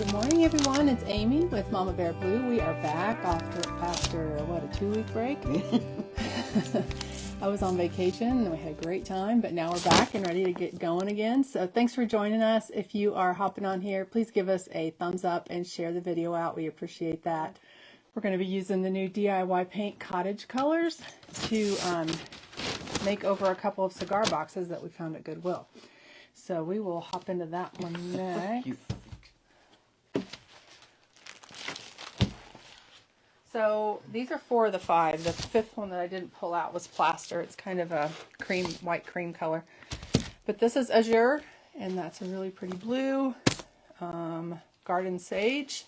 Good morning, everyone. It's Amy with Mama Bear Blue. We are back after what, a 2-week break? I was on vacation and we had a great time, but now we're back and ready to get going again. So thanks for joining us. If you are hopping on here, please give us a thumbs up and share the video out. We appreciate that. We're going to be using the new DIY paint Cottage Colors to make over a couple of cigar boxes that we found at Goodwill. So we will hop into that one next. So these are 4 of the 5. The 5th one that I didn't pull out was Plaster. It's kind of a white cream color. But this is Azure, and that's a really pretty blue. Garden Sage,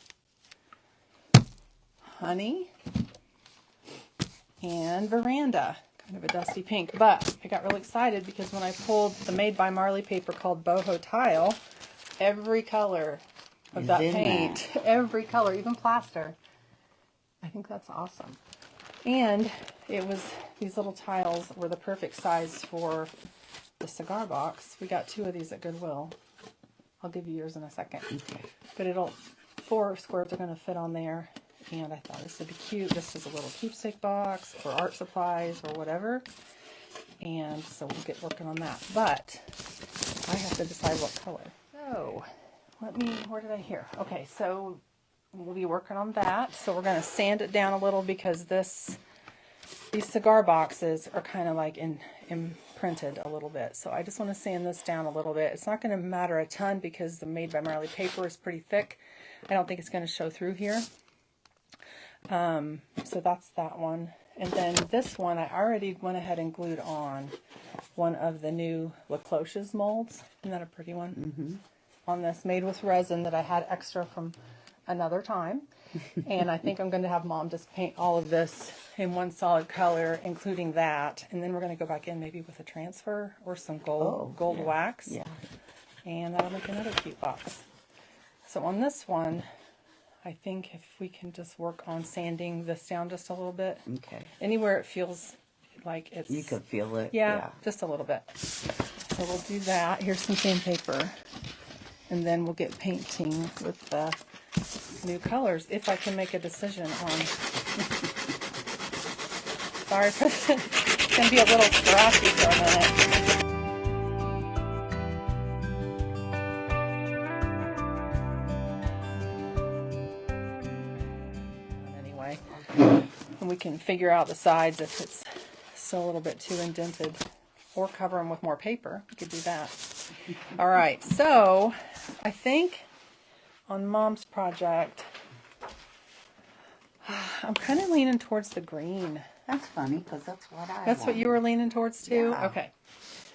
Honey, and Veranda. Kind of a dusty pink. But I got really excited because when I pulled the Made by Marley paper called Boho Tile, every color of that paint, every color, even Plaster. I think that's awesome. And these little tiles were the perfect size for the cigar box. We got 2 of these at Goodwill. I'll give you yours in a second. Okay. But 4 squares are going to fit on there. And I thought this would be cute. This is a little keepsake box for art supplies or whatever. And so we'll get working on that. But I have to decide what color. So, where did I hear? Okay, so we'll be working on that. So we're going to sand it down a little because these cigar boxes are kind of like imprinted a little bit. So I just want to sand this down a little bit. It's not going to matter a ton because the Made by Marley paper is pretty thick. I don't think it's going to show through here. So that's that one. And then this one, I already went ahead and glued on one of the new Cloches molds. Isn't that a pretty one? Mm-hmm. On this, made with resin that I had extra from another time. And I think I'm going to have Mom just paint all of this in one solid color, including that. And then we're going to go back in maybe with a transfer or some gold wax. Yeah. And that'll make another cute box. So on this one, I think if we can just work on sanding this down just a little bit. Okay. Anywhere it feels like it's... You could feel it. Yeah, just a little bit. So we'll do that. Here's some sandpaper. And then we'll get painting with the new colors if I can make a decision on... Sorry, it's going to be a little scratchy for a minute. Anyway, and we can figure out the sides if it's still a little bit too indented, or cover them with more paper. We could do that. All right, so I think on Mom's project, I'm kind of leaning towards the green. That's funny because that's what I That's want. what you were leaning towards too? Yeah. Okay.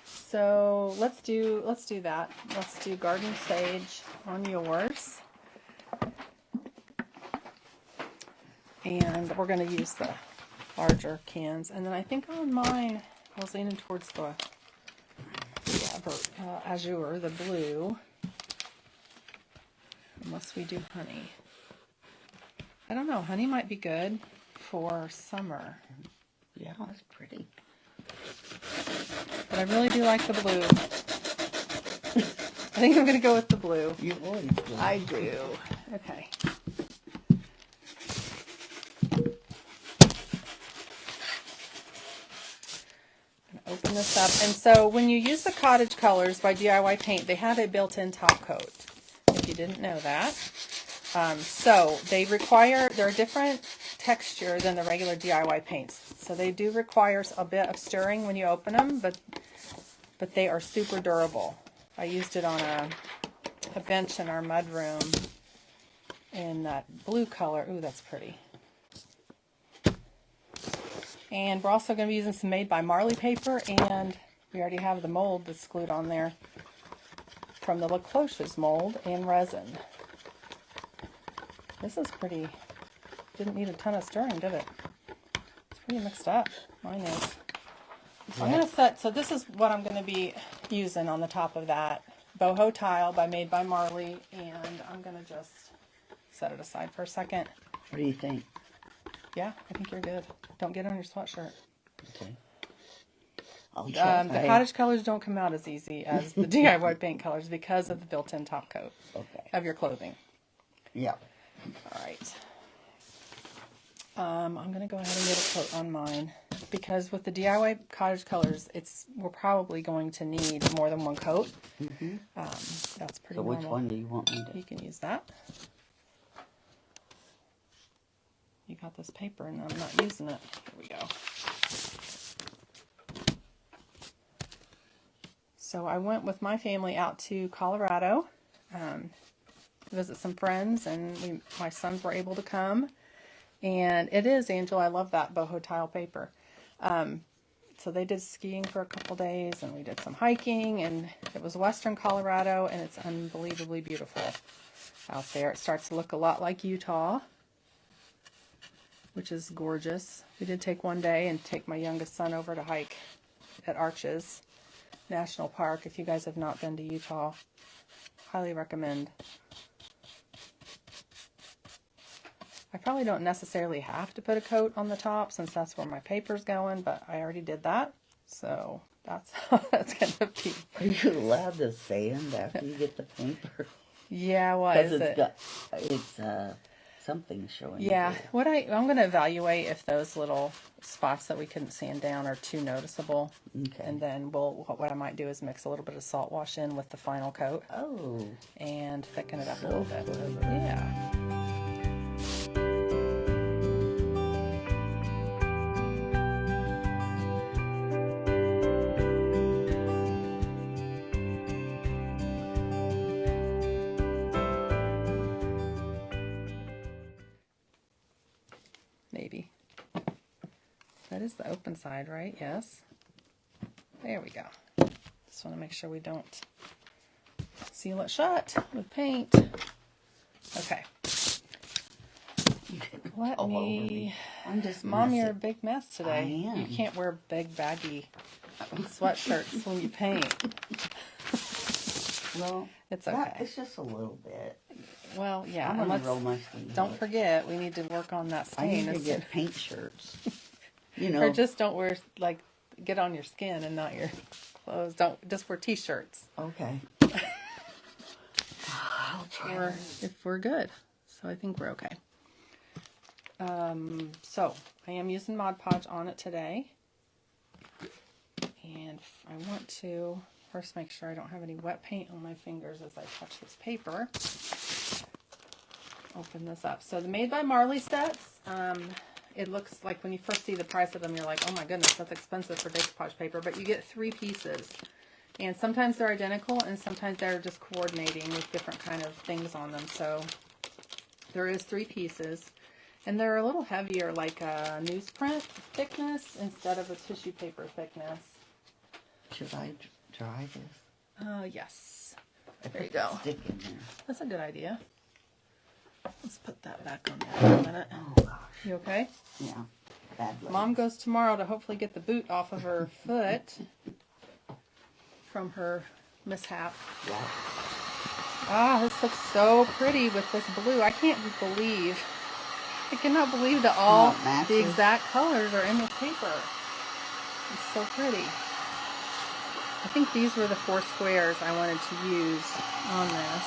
So let's do that. Let's do Garden Sage on yours. And we're going to use the larger cans. And then I think on mine, I was leaning towards the Azure, the blue. Unless we do Honey. I don't know. Honey might be good for summer. Yeah, that's pretty. But I really do like the blue. I think I'm going to go with the blue. You always do. I do. Okay. Open this up. And so when you use the Cottage Colors by DIY Paint, they have a built-in top coat, if you didn't know that. So they're a different texture than the regular DIY paints. So they do require a bit of stirring when you open them, but they are super durable. I used it on a bench in our mudroom in that blue color. Ooh, that's pretty. And we're also going to be using some Made by Marley paper, and we already have the mold that's glued on there from the Cloches mold and resin. This is pretty, didn't need a ton of stirring, did it? It's pretty mixed up. Mine is. So I'm going to so this is what I'm going to be using on the top of that. Boho Tile by Made by Marley, and I'm going to just set it aside for a second. What do you think? Yeah, I think you're good. Don't get on your sweatshirt. Okay. The Cottage Colors don't come out as easy as the DIY paint colors because of the built-in top coat of your clothing. Yeah. All right. I'm going to go ahead and get a coat on mine because with the DIY Cottage Colors, we're probably going to need more than one coat. Mm-hmm. That's pretty So normal. which one do you want me to? You can use that. You got this paper and I'm not using it. Here we go. So I went with my family out to Colorado to visit some friends, and my sons were able to come. And it is, Angel, I love that boho tile paper. So they did skiing for a couple days, and we did some hiking, and it was western Colorado, and it's unbelievably beautiful out there. It starts to look a lot like Utah, which is gorgeous. We did take one day and take my youngest son over to hike at Arches National Park. If you guys have not been to Utah, highly recommend. I probably don't necessarily have to put a coat on the top since that's where my paper's going, but I already did that. So that's how that's going to be. Are you allowed to sand after you get the paper? Yeah, what is it? It's something showing. Yeah, I'm going to evaluate if those little spots that we couldn't sand down are too noticeable. Okay. And then what I might do is mix a little bit of salt wash in with the final coat. Oh. And thicken it up a So little bit. clever. Yeah. Maybe. That is the open side, right? Yes. There we go. Just want to make sure we don't seal it shut with paint. Okay. Let All over me... me. I'm just Mom, messy. you're a big mess today. I am. You can't wear big baggy sweatshirts when you paint. Well, It's okay. It's just a little bit. Well, yeah. I'm and going to roll my sleeves don't up. forget, we need to work on that I stain. need to get paint shirts. You know. Or just don't wear, get on your skin and not your clothes. Don't, just wear t-shirts. Okay. I'll try. Or if we're good. So I think we're okay. So I am using Mod Podge on it today. And I want to first make sure I don't have any wet paint on my fingers as I touch this paper. Open this up. So the Made by Marley sets, it looks like when you first see the price of them, you're like, oh my goodness, that's expensive for decoupage paper. But you get 3 pieces. And sometimes they're identical and sometimes they're just coordinating with different kind of things on them. So there is 3 pieces. And they're a little heavier, like a newsprint thickness instead of a tissue paper thickness. Should I dry this? Yes. I There you put the go. stick in there. That's a good idea. Let's put that back on there for a minute. Oh, gosh. You okay? Yeah. Bad luck. Mom goes tomorrow to hopefully get the boot off of her foot from her mishap. Yeah. Ah, this looks so pretty with this blue. I cannot believe that all How it matches. the exact colors are in this paper. It's so pretty. I think these were the 4 squares I wanted to use on this.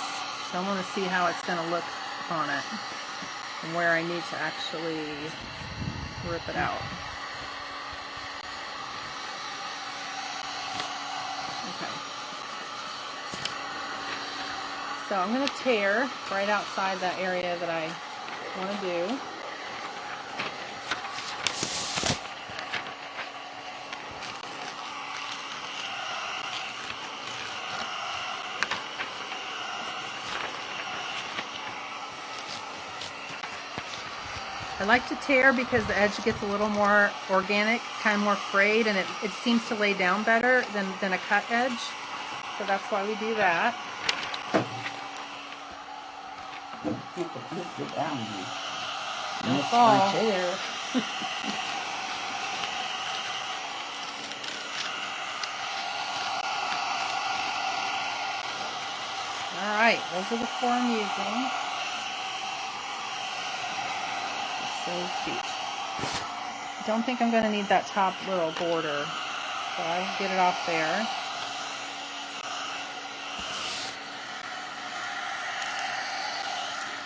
So I want to see how it's going to look on it and where I need to actually rip it out. Okay. So I'm going to tear right outside that area that I want to do. I like to tear because the edge gets a little more organic, kind of more frayed, and it seems to lay down better than a cut edge. So that's why we do that. Let's sit down here. Don't That's fall. my chair. Alright, those are the 4 I'm using. So cute. I don't think I'm going to need that top little border, so I'll get it off there.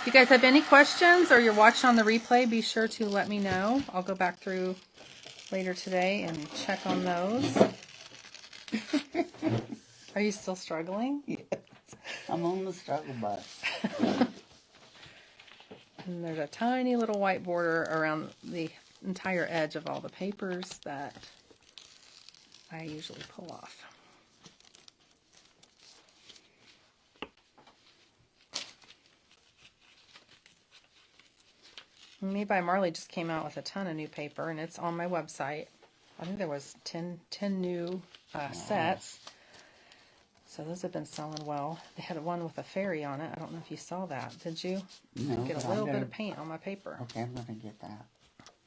you guys have any questions or you're watching on the replay, be sure to let me know. I'll go back through later today and check on those. Are you still struggling? Yes. I'm on the struggle bus. And there's a tiny little white border around the entire edge of all the papers that I usually pull off. Made by Marley just came out with a ton of new paper, and it's on my website. I think there was 10 new sets. So those have been selling well. They had one with a fairy on it. I don't know if you saw that. Did you? No, Get a little bit of paint on my paper. Okay, I'm going to get that.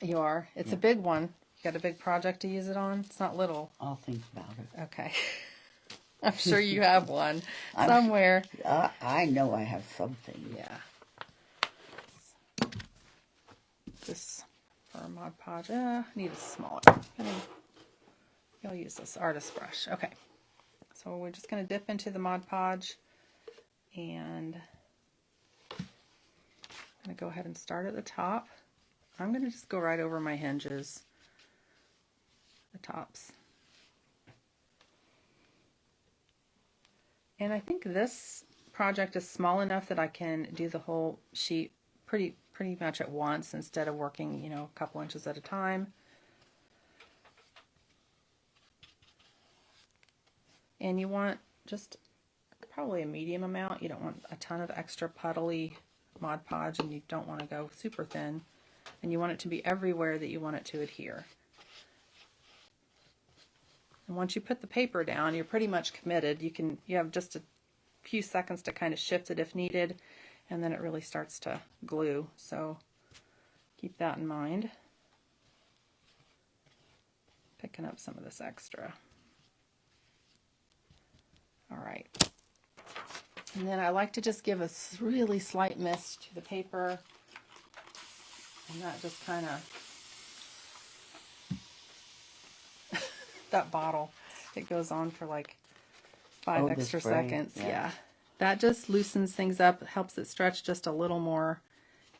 You are? It's a big one. You got a big project to use it on? It's not little. I'll think about it. Okay. I'm sure you have one somewhere. I know I have something. Yeah. This for Mod Podge. Need a smaller. You'll use this artist brush. Okay. So we're just going to dip into the Mod Podge, and I'm going to go ahead and start at the top. I'm going to just go right over my hinges, the tops. And I think this project is small enough that I can do the whole sheet pretty much at once instead of working, a couple inches at a time. And you want just probably a medium amount. You don't want a ton of extra puddly Mod Podge, and you don't want to go super thin. And you want it to be everywhere that you want it to adhere. And once you put the paper down, you're pretty much committed. You have just a few seconds to kind of shift it if needed, and then it really starts to glue. So keep that in mind. Picking up some of this extra. All right. And then I like to just give a really slight mist to the paper. And that just kind of, that bottle, it goes on for like 5 extra seconds. Yeah. That just loosens things up. It helps it stretch just a little more.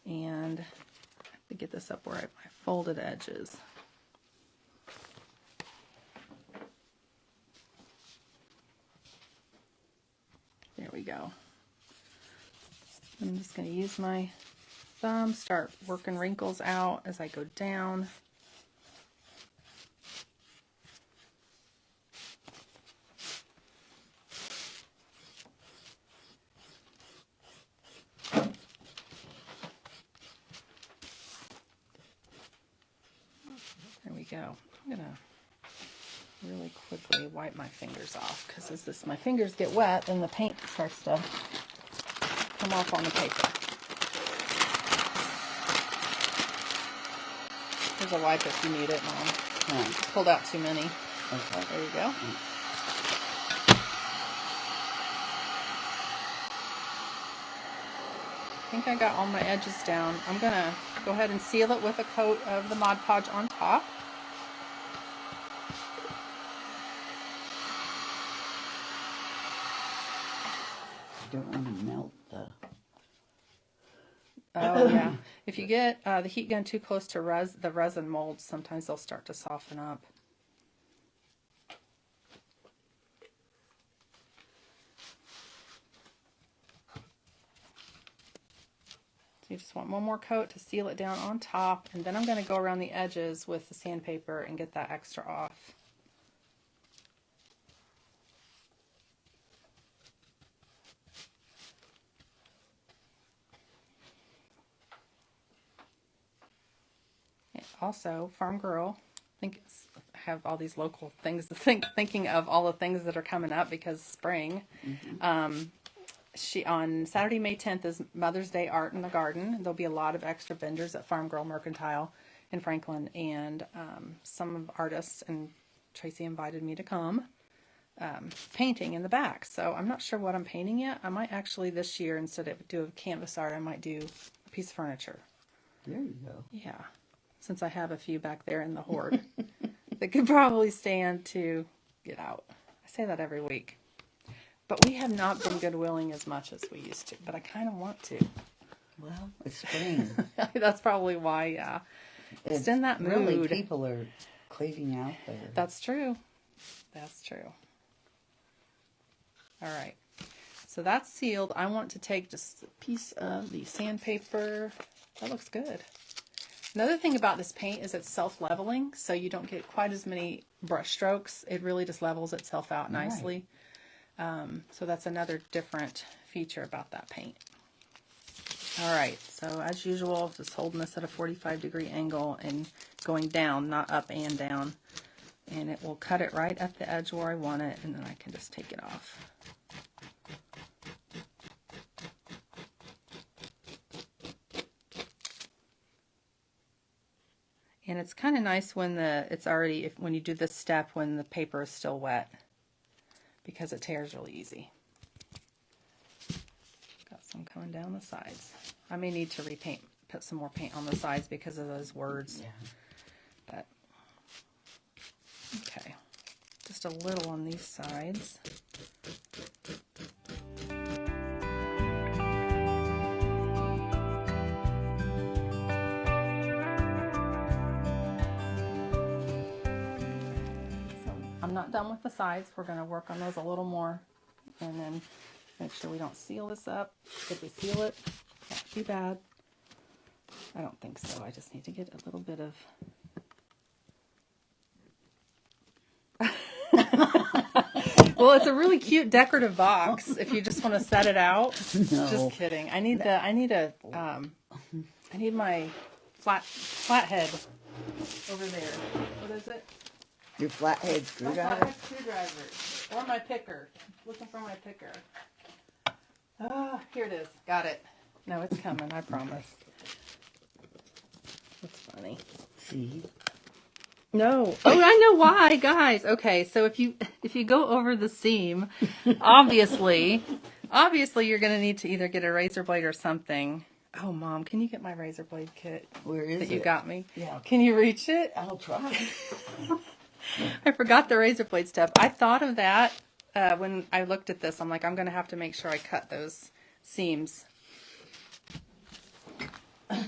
And I have to get this up where my folded edges. There we go. I'm just going to use my thumb, start working wrinkles out as I go down. There we go. I'm going to really quickly wipe my fingers off, because as my fingers get wet, then the paint starts to come off on the paper. There's a wipe if you need it, Mom. Pulled out too many. Okay. There you go. I think I got all my edges down. I'm going to go ahead and seal it with a coat of the Mod Podge on top. Don't want to melt the... Oh, yeah. If you get the heat gun too close to the resin molds, sometimes they'll start to soften up. So you just want one more coat to seal it down on top, and then I'm going to go around the edges with the sandpaper and get that extra off. Also, Farm Girl, I have all these local things to thinking of all the things that are coming up because spring. Mm-hmm. She on Saturday, May 10th is Mother's Day Art in the Garden. There'll be a lot of extra vendors at Farm Girl Mercantile in Franklin, and some of artists, and Tracy invited me to come, painting in the back. So I'm not sure what I'm painting yet. I might actually this year, instead of do a canvas art, I might do a piece of furniture. There you go. Yeah. Since I have a few back there in the hoard that could probably stand to get out. I say that every week. But we have not been Goodwilling as much as we used to, but I kind of want to. Well, it's spring. That's probably why, yeah. It's in that mood. Really, people are cleaning out there. That's true. That's true. All right. So that's sealed. I want to take just a piece of the sandpaper. That looks good. Another thing about this paint is it's self-leveling, so you don't get quite as many brush strokes. It really just levels itself out nicely. Right. So that's another different feature about that paint. All right, so as usual, just holding this at a 45-degree angle and going down, not up and down. And it will cut it right at the edge where I want it, and then I can just take it off. And it's kind of nice when when you do this step when the paper is still wet, because it tears really easy. Got some coming down the sides. I may need to repaint, put some more paint on the sides because of those words. Yeah. But okay, just a little on these sides. I'm not done with the sides. We're going to work on those a little more and then make sure we don't seal this up. If we seal it, not too bad. I don't think so. I just need to get a little bit of... Well, it's a really cute decorative box if you just want to set it out. No. Just kidding. I need my flathead over there. What is it? Your flathead screwdriver? My flathead screwdriver. Or my picker. Looking for my picker. Ah, here it is. Got it. No, it's coming, I promise. That's funny. See? No. Oh, I know why, guys. Okay, so if you go over the seam, obviously you're going to need to either get a razor blade or something. Oh, Mom, can you get my razor blade kit? Where is it? That you got me? Yeah. Can you reach it? I'll try. I forgot the razor blade step. I thought of that when I looked at this. I'm like, I'm going to have to make sure I cut those seams.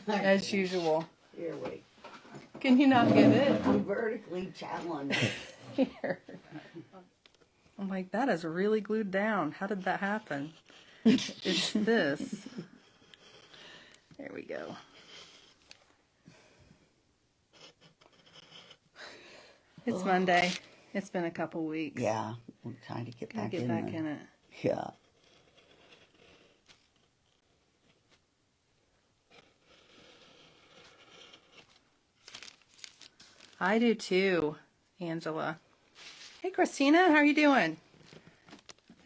As usual. Here, wait. Can you not get it? I'm vertically challenged. Here. I'm like, that is really glued down. How did that happen? It's this. There we go. It's Monday. It's been a couple weeks. Yeah, we're trying to get back in it. Yeah. I do too, Angela. Hey, Christina, how are you doing?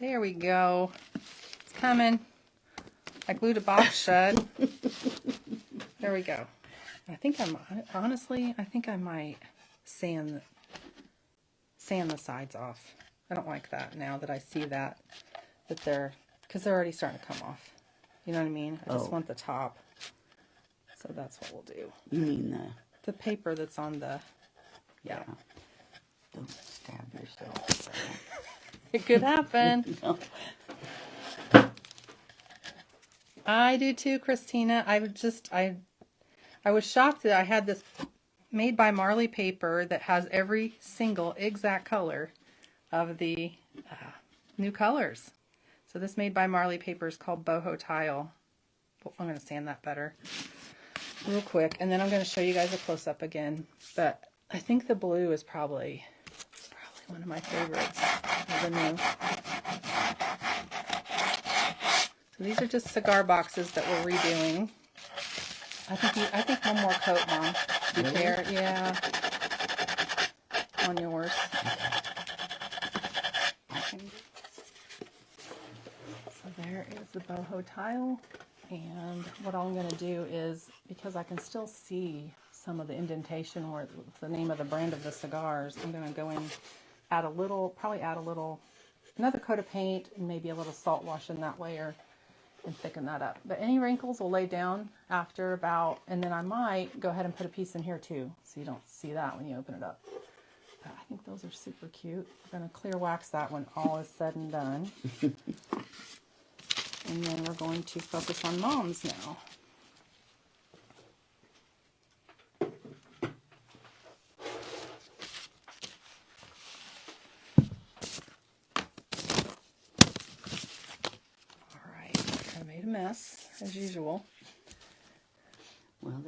There we go. It's coming. I glued a box shut. There we go. I think honestly, I think I might sand the sides off. I don't like that now that I see that because they're already starting to come off. You know what I mean? I just want the top. So that's what we'll do. You mean the paper that's on the... Yeah. Don't stab yourself. It could happen. No. I do too, Christina. I was shocked that I had this made by Marley paper that has every single exact color of the new colors. So this made by Marley paper is called Boho Tile. I'm going to sand that better real quick, and then I'm going to show you guys a close-up again. But I think the blue is probably one of my favorites of the new. So these are just cigar boxes that we're redoing. I think one more coat, Mom. Do you care? Yeah. On yours. So there is the boho tile. And what I'm going to do is, because I can still see some of the indentation or the name of the brand of the cigars, I'm going to go in, probably add another coat of paint and maybe a little salt wash in that layer and thicken that up. But any wrinkles will lay down after about, and then I might go ahead and put a piece in here too, so you don't see that when you open it up. But I think those are super cute. We're going to clear wax that when all is said and done. And then we're going to focus on Mom's now. mess, as usual. Well,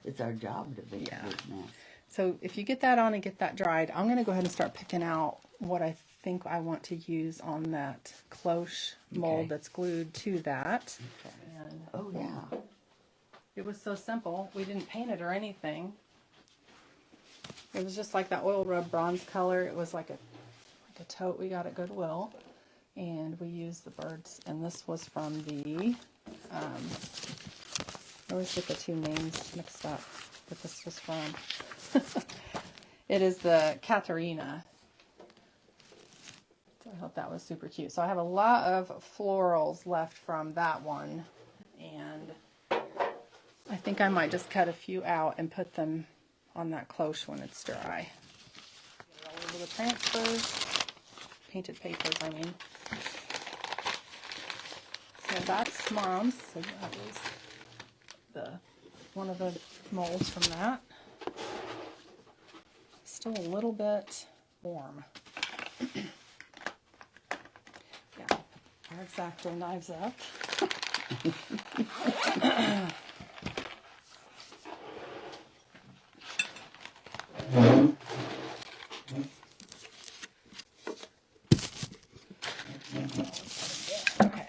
it's our job to be a big mess. So if you get that on and get that dried, I'm going to go ahead and start picking out what I think I want to use on that cloche mold that's glued to that. Okay. And Oh, yeah. it was so simple. We didn't paint it or anything. It was just like that oil rub bronze color. It was like a tote we got at Goodwill. And we used the birds. And this was from the, I always get the two names mixed up, but this was from, it is the Catharina. So I thought that was super cute. So I have a lot of florals left from that one. And I think I might just cut a few out and put them on that cloche when it's dry. Get it all over the transfers. Painted papers, I mean. So that's Mom's. So that was one of the molds from that. Still a little bit warm. Yeah, our X-Acto knives up. Okay.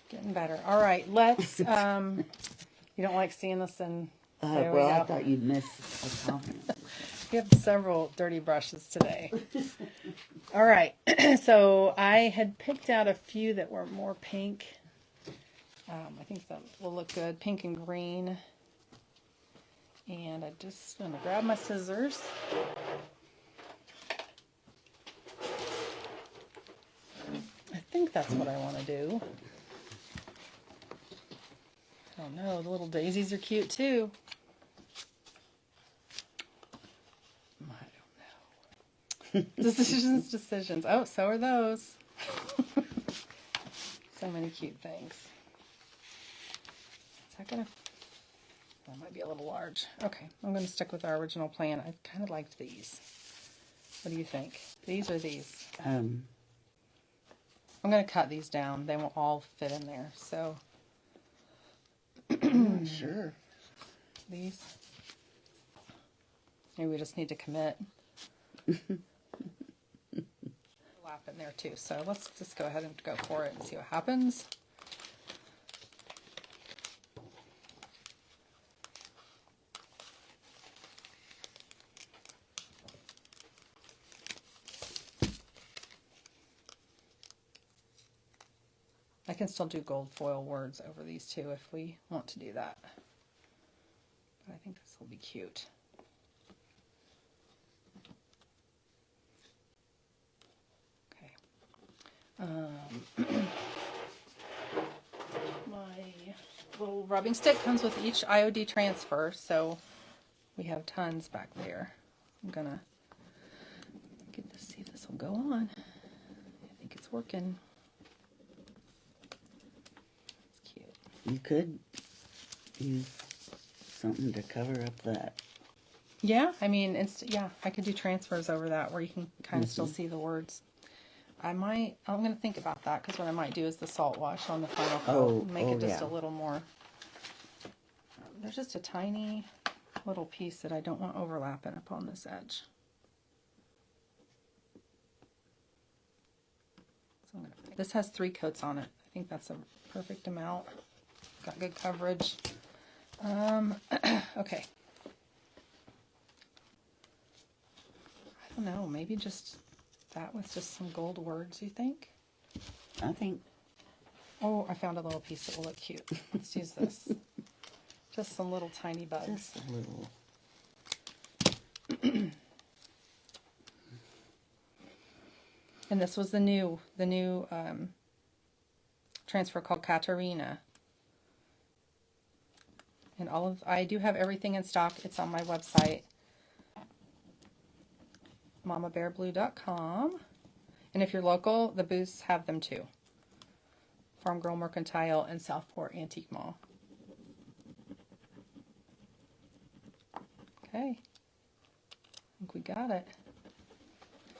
Getting better. All right, let's, you don't like seeing this in, there we Well, I go. thought you'd miss a comment. We have several dirty brushes today. All right, so I had picked out a few that were more pink. I think that will look good, pink and green. And I just going to grab my scissors. I think that's what I want to do. Oh no, the little daisies are cute too. I don't know. Decisions. Oh, so are those. So many cute things. Is that gonna? That might be a little large. Okay, I'm going to stick with our original plan. I kind of liked these. What do you think? These or these? I'm going to cut these down. They won't all fit in there. So, I'm not sure. These. Maybe we just need to commit. Lap in there too. So let's just go ahead and go for it and see what happens. I can still do gold foil words over these two if we want to do that. But I think this will be cute. Okay. My little rubbing stick comes with each IOD transfer, so we have tons back there. I'm gonna get this, see if this will go on. I think it's working. You could use something to cover up that. Yeah, I mean, yeah, I could do transfers over that where you can kind of still see the words. I'm going to think about that because what I might do is the salt wash on the final coat. Make it just a little more. There's just a tiny little piece that I don't want overlapping up on this edge. So this has 3 coats on it. I think that's a perfect amount. Got good coverage. Okay. I don't know, maybe just that with just some gold words, you think? I think. Oh, I found a little piece that will look cute. Let's use this. Just some little tiny bugs. Just a little. And this was the new transfer called Catharina. And I do have everything in stock. It's on my website, makeover.com. And if you're local, the booths have them too. Farm Girl Mercantile and Southport Antique Mall. Okay. I think we got it.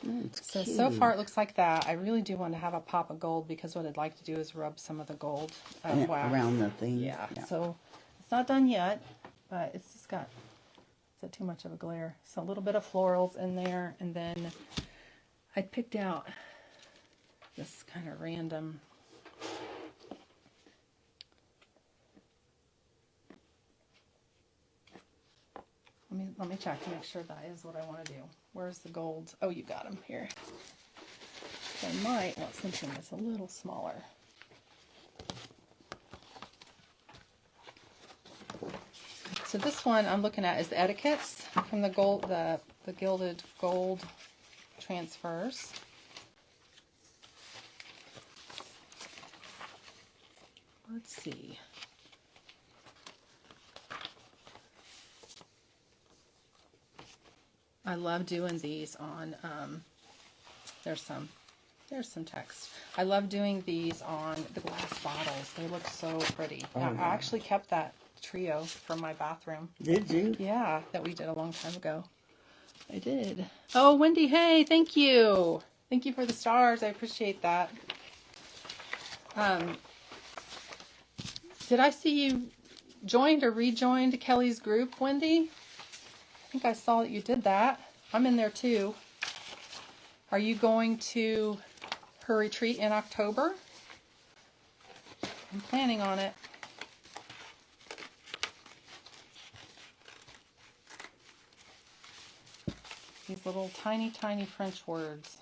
It's So far it looks like that. I really do want to have a pop of gold because what I'd like to do is rub some of the gold wax around the thing. Yeah. So it's not done yet, but it's just got, is that too much of a glare? So a little bit of florals in there, and then I picked out this kind of random let me check to make sure that is what I want to do. Where's the golds? Oh, you got them here. I might want something that's a little smaller. So this one I'm looking at is the Etiquettes from the gold, the gilded gold transfers. Let's see. I love doing these on, there's some text. I love doing these on the glass bottles. They look so pretty. Oh, I yeah. actually kept that trio from my bathroom. Did you? Yeah, that we did a long time ago. I did. Oh, Wendy, hey, thank you. Thank you for the stars. I appreciate that. Did I see you joined or rejoined Kelly's group, Wendy? I think I saw that you did that. I'm in there too. Are you going to her retreat in October? I'm planning on it. These little tiny, tiny French words.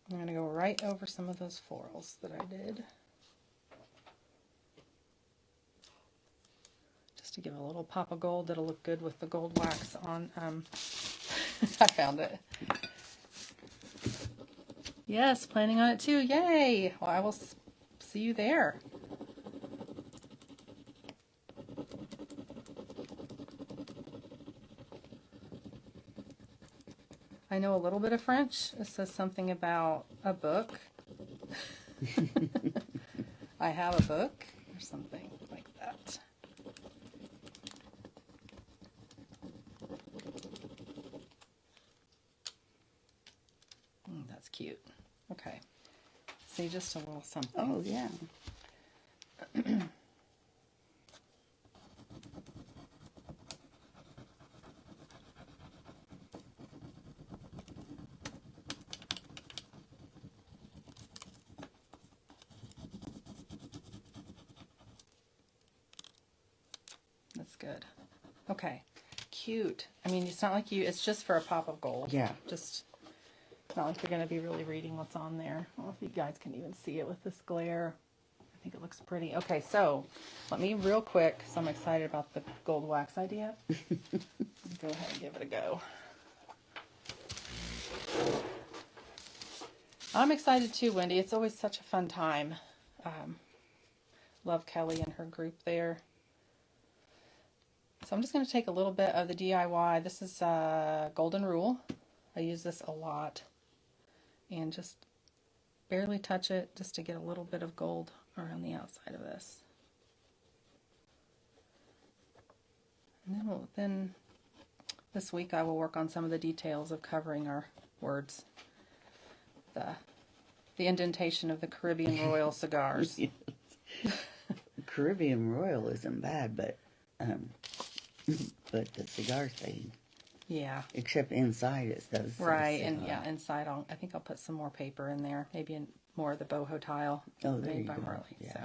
I'm going to go right over some of those florals that I did. Just to give a little pop of gold that'll look good with the gold wax on. I found it. Yes, planning on it too. Yay! Well, I will see you there. I know a little bit of French. It says something about a book. I have a book or something like that. That's cute. Okay. See, just a little something. Oh, yeah. That's good. Okay. Cute. I mean, it's not like it's just for a pop of gold. Yeah. Just, it's not like you're going to be really reading what's on there. I don't know if you guys can even see it with this glare. I think it looks pretty. Okay, so let me real quick, because I'm excited about the gold wax idea. Go ahead and give it a go. I'm excited too, Wendy. It's always such a fun time. Love Kelly and her group there. So I'm just going to take a little bit of the DIY. This is Golden Rule. I use this a lot. And just barely touch it just to get a little bit of gold around the outside of this. And then this week I will work on some of the details of covering our words. The indentation of the Caribbean Royal cigars. Caribbean Royal isn't bad, but the cigar thing. Yeah. Except inside it does. Right, and yeah, inside I think I'll put some more paper in there, maybe in more of the boho tile made by Marley. Yeah. So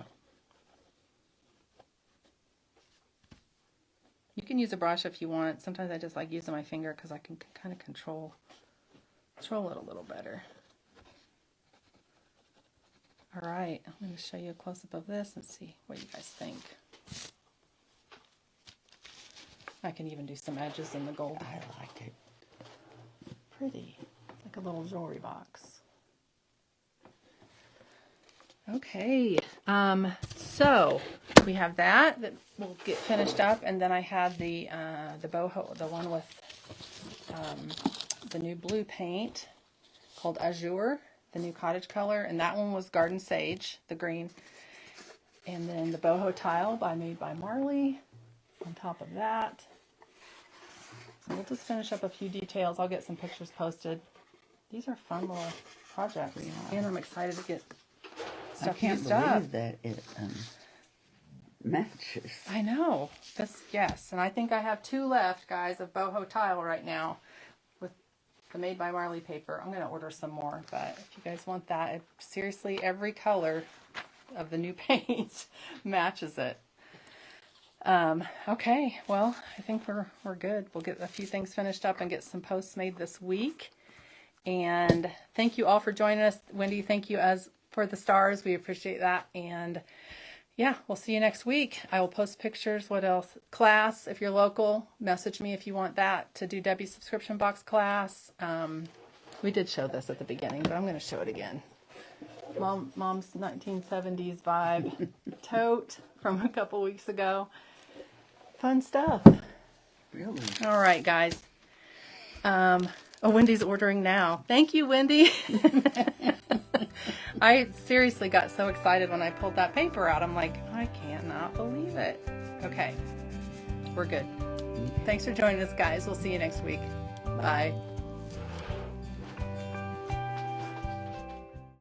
you can use a brush if you want. Sometimes I just like using my finger because I can kind of control it a little better. All right, I'm going to show you a close-up of this and see what you guys think. I can even do some edges in the gold. I like it. Pretty, like a little jewelry box. Okay, so we have that will get finished up, and then I had the boho, the one with the new blue paint called Azure, the new cottage color, and that one was Garden Sage, the green, and then the boho tile made by Marley on top of that. So we'll just finish up a few details. I'll get some pictures posted. These are fun little projects. And I'm excited to get stuff I can't used believe up. that it matches. I know. Yes. And I think I have 2 left, guys, of boho tile right now with the Made by Marley paper. I'm going to order some more, but if you guys want that, seriously, every color of the new paint matches it. Okay, well, I think we're good. We'll get a few things finished up and get some posts made this week. And thank you all for joining us. Wendy, thank you for the stars. We appreciate that. And yeah, we'll see you next week. I will post pictures. What else? Class, if you're local, message me if you want that to do Debbie's subscription box class. We did show this at the beginning, but I'm going to show it again. Mom's 1970s vibe tote from a couple weeks ago. Fun stuff. Really? All right, guys. Wendy's ordering now. Thank you, Wendy. I seriously got so excited when I pulled that paper out. I'm like, I cannot believe it. Okay, we're good. Thanks for joining us, guys. We'll see you next week. Bye.